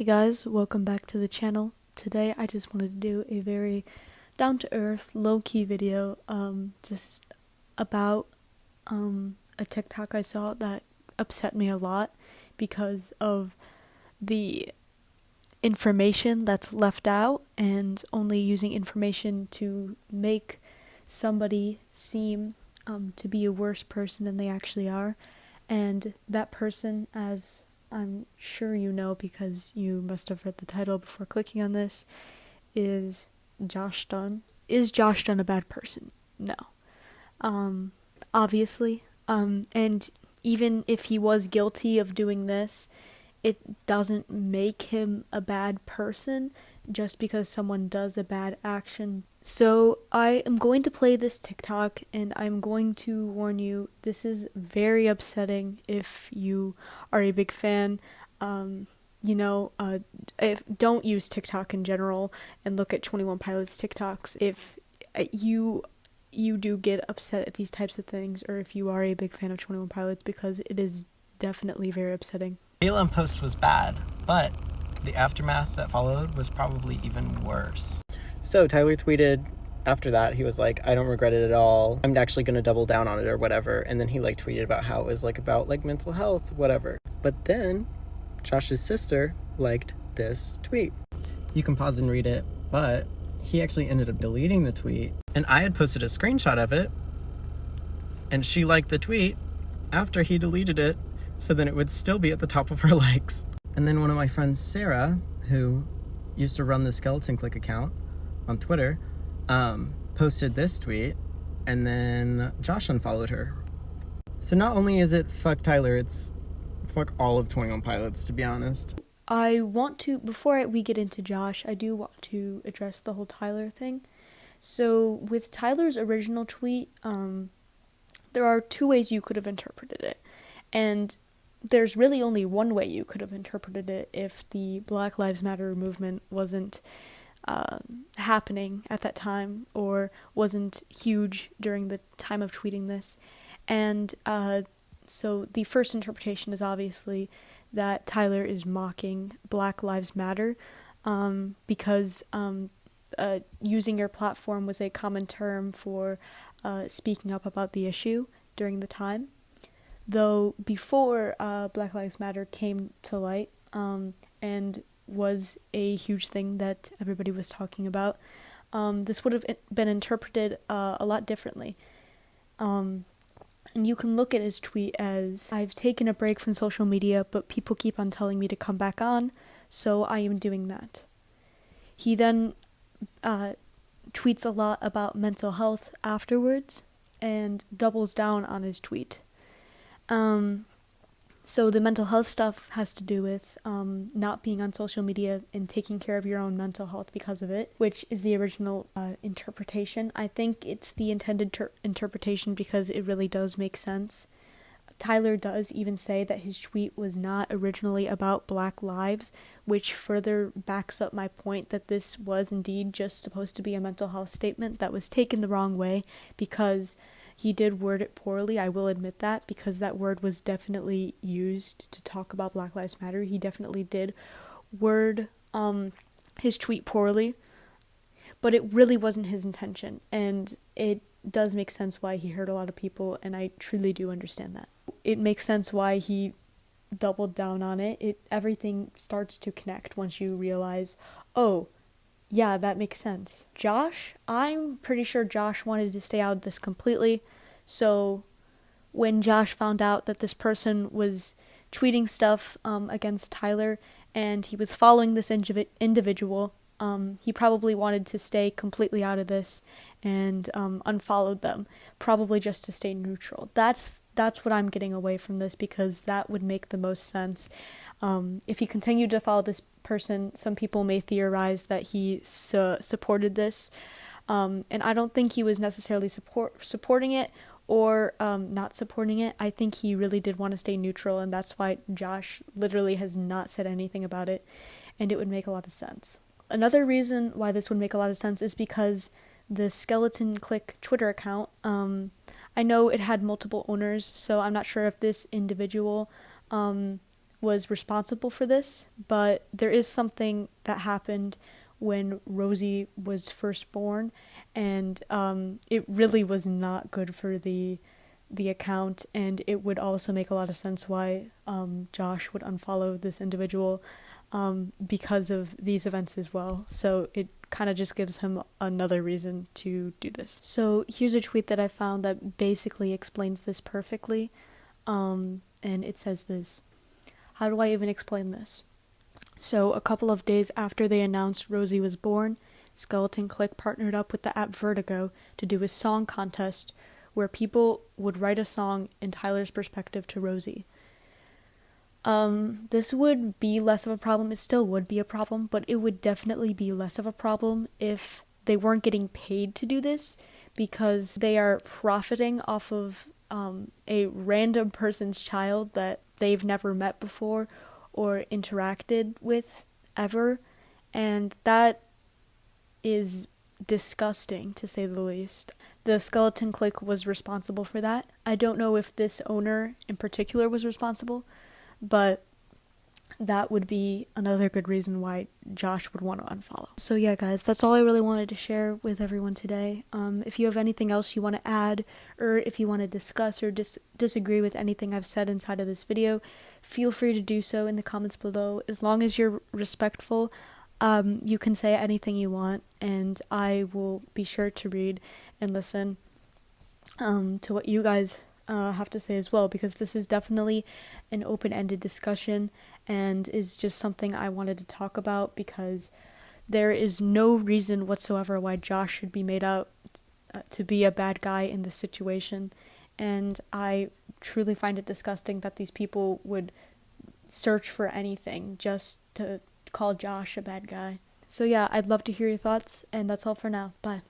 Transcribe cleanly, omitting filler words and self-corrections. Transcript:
Hey guys, welcome back to the channel. Today I just wanted to do a very down-to-earth, low-key video just about a TikTok I saw that upset me a lot because of the information that's left out and only using information to make somebody seem to be a worse person than they actually are. And that person, as I'm sure you know because you must have read the title before clicking on this, is Josh Dun. Is Josh Dun a bad person? No. Obviously. And even if he was guilty of doing this, it doesn't make him a bad person just because someone does a bad action. So I am going to play this TikTok and I'm going to warn you, this is very upsetting if you are a big fan. Don't use TikTok in general and look at 21 Pilots TikToks if you do get upset at these types of things, or if you are a big fan of 21 Pilots, because it is definitely very upsetting. BLM post was bad, but the aftermath that followed was probably even worse. So Tyler tweeted after that, he was like, I don't regret it at all. I'm actually going to double down on it or whatever. And then he tweeted about how it was about mental health, whatever. But then Josh's sister liked this tweet. You can pause and read it, but he actually ended up deleting the tweet. And I had posted a screenshot of it, and she liked the tweet after he deleted it, so then it would still be at the top of her likes. And then one of my friends, Sarah, who used to run the Skeleton Click account on Twitter, posted this tweet, and then Josh unfollowed her. So not only is it fuck Tyler, it's fuck all of 21 Pilots, to be honest. I want to, before we get into Josh, I do want to address the whole Tyler thing. So with Tyler's original tweet, there are two ways you could have interpreted it. And there's really only one way you could have interpreted it if the Black Lives Matter movement wasn't happening at that time, or wasn't huge during the time of tweeting this. And so the first interpretation is obviously that Tyler is mocking Black Lives Matter because using your platform was a common term for speaking up about the issue during the time. Though before Black Lives Matter came to light and was a huge thing that everybody was talking about, this would have been interpreted a lot differently. And you can look at his tweet as, I've taken a break from social media, but people keep on telling me to come back on, so I am doing that. He then tweets a lot about mental health afterwards and doubles down on his tweet. So the mental health stuff has to do with not being on social media and taking care of your own mental health because of it, which is the original interpretation. I think it's the intended interpretation because it really does make sense. Tyler does even say that his tweet was not originally about Black lives, which further backs up my point that this was indeed just supposed to be a mental health statement that was taken the wrong way, because he did word it poorly. I will admit that, because that word was definitely used to talk about Black Lives Matter. He definitely did word his tweet poorly, but it really wasn't his intention, and it does make sense why he hurt a lot of people, and I truly do understand that. It makes sense why he doubled down on it. Everything starts to connect once you realize, oh, yeah, that makes sense. Josh, I'm pretty sure Josh wanted to stay out of this completely, so when Josh found out that this person was tweeting stuff against Tyler, and he was following this individual, he probably wanted to stay completely out of this and unfollowed them, probably just to stay neutral. That's what I'm getting away from this, because that would make the most sense. If he continued to follow this person, some people may theorize that he supported this, and I don't think he was necessarily supporting it or not supporting it. I think he really did want to stay neutral, and that's why Josh literally has not said anything about it, and it would make a lot of sense. Another reason why this would make a lot of sense is because the Skeleton Click Twitter account, I know it had multiple owners, so I'm not sure if this individual was responsible for this, but there is something that happened when Rosie was first born, and it really was not good for the account, and it would also make a lot of sense why Josh would unfollow this individual because of these events as well. So it kind of just gives him another reason to do this. So here's a tweet that I found that basically explains this perfectly, and it says this. How do I even explain this? So a couple of days after they announced Rosie was born, Skeleton Click partnered up with the app Vertigo to do a song contest where people would write a song in Tyler's perspective to Rosie. This would be less of a problem. It still would be a problem, but it would definitely be less of a problem if they weren't getting paid to do this, because they are profiting off of a random person's child that they've never met before or interacted with ever, and that is disgusting, to say the least. The Skeleton Click was responsible for that. I don't know if this owner in particular was responsible, but that would be another good reason why Josh would want to unfollow. So yeah, guys, that's all I really wanted to share with everyone today. If you have anything else you want to add, or if you want to discuss or disagree with anything I've said inside of this video, feel free to do so in the comments below. As long as you're respectful, you can say anything you want, and I will be sure to read and listen to what you guys have to say as well, because this is definitely an open-ended discussion and is just something I wanted to talk about, because there is no reason whatsoever why Josh should be made out to be a bad guy in this situation, and I truly find it disgusting that these people would search for anything just to call Josh a bad guy. So yeah, I'd love to hear your thoughts, and that's all for now. Bye.